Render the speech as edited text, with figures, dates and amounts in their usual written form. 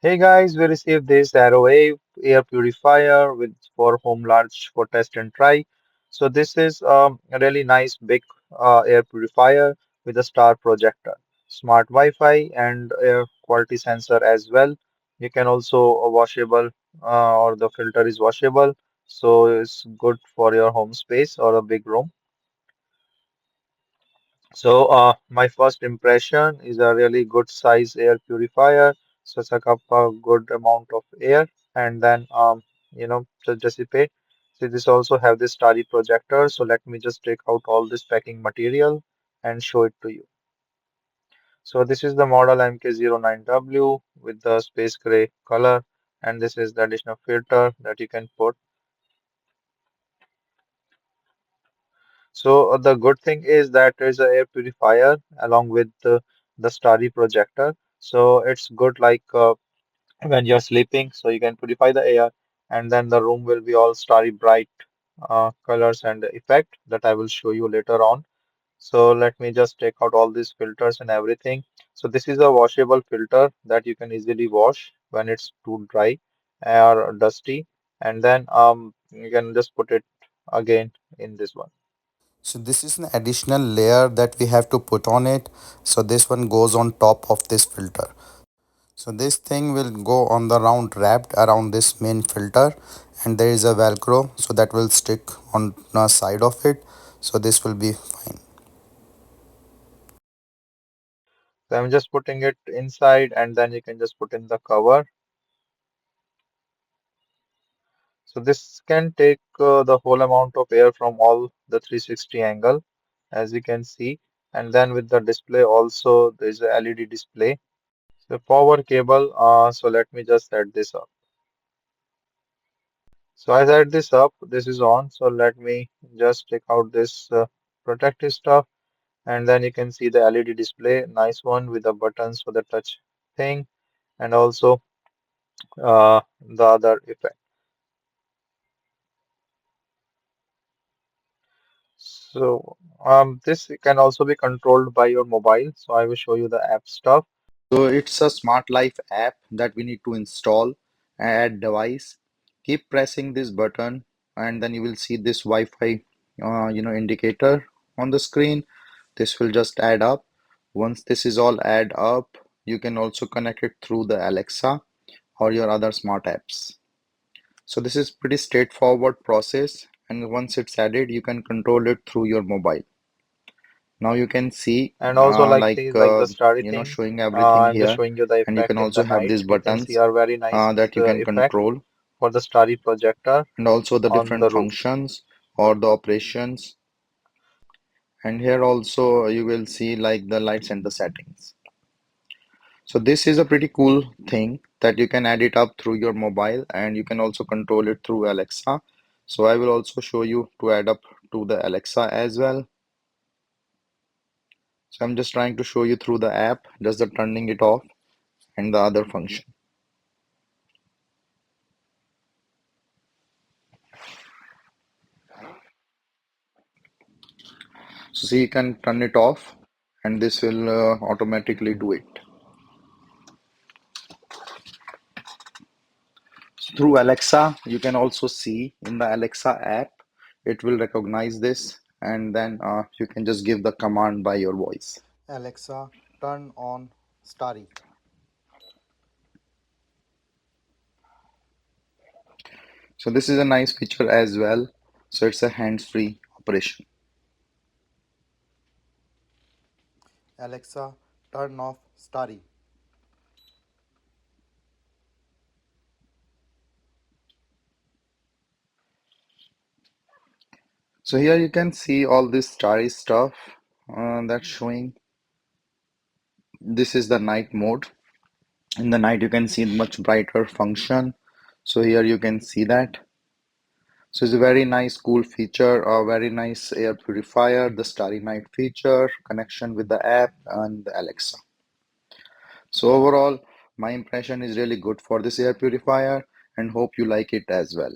Hey guys, we received this AROEVE air purifier with for home large for test and try. So this is a really nice big air purifier with a star projector, smart Wi-Fi and air quality sensor as well. You can also washable or the filter is washable, so it's good for your home space or a big room. So, my first impression is a really good size air purifier. So, suck up a good amount of air and then, just dissipate. So, this also have this starry projector. So, let me just take out all this packing material and show it to you. So, this is the model MK09W with the space gray color, and this is the additional filter that you can put. So, the good thing is that there is a air purifier along with the starry projector. So it's good like when you're sleeping, so you can purify the air, and then the room will be all starry bright colors and effect that I will show you later on. So let me just take out all these filters and everything. So this is a washable filter that you can easily wash when it's too dry or dusty, and then you can just put it again in this one. So this is an additional layer that we have to put on it. So this one goes on top of this filter. So this thing will go on the round wrapped around this main filter, and there is a velcro so that will stick on the side of it. So this will be fine. So I'm just putting it inside and then you can just put in the cover. So this can take the whole amount of air from all the 360 angle as you can see. And then with the display also there's a LED display. So power cable, so let me just set this up. So I set this up, this is on. So let me just take out this protective stuff and then you can see the LED display, nice one with the buttons for the touch thing and also the other effect. So this can also be controlled by your mobile. So I will show you the app stuff. So it's a smart life app that we need to install, add device. Keep pressing this button, and then you will see this Wi-Fi, indicator on the screen. This will just add up. Once this is all add up, you can also connect it through the Alexa or your other smart apps. So this is pretty straightforward process, and once it's added, you can control it through your mobile. Now you can see And also like like things like the starry thing. showing everything I'm just here, showing you the and you can effect in also the have night. these You can see buttons a very nice that you can effect control, for the starry projector and also the on different the roof. functions or the operations. And here also you will see like the lights and the settings. So this is a pretty cool thing that you can add it up through your mobile, and you can also control it through Alexa. So I will also show you to add up to the Alexa as well. So I'm just trying to show you through the app, just the turning it off and the other function. So see, you can turn it off, and this will automatically do it. Through Alexa, you can also see in the Alexa app, it will recognize this, and then you can just give the command by your voice. Alexa, turn on Starry. So this is a nice feature as well. So it's a hands-free operation. Alexa, turn off Starry. So here you can see all this starry stuff that's showing. This is the night mode. In the night, you can see much brighter function. So here you can see that. So it's a very nice, cool feature, a very nice air purifier, the Starry Night feature, connection with the app and the Alexa. So overall, my impression is really good for this air purifier and hope you like it as well.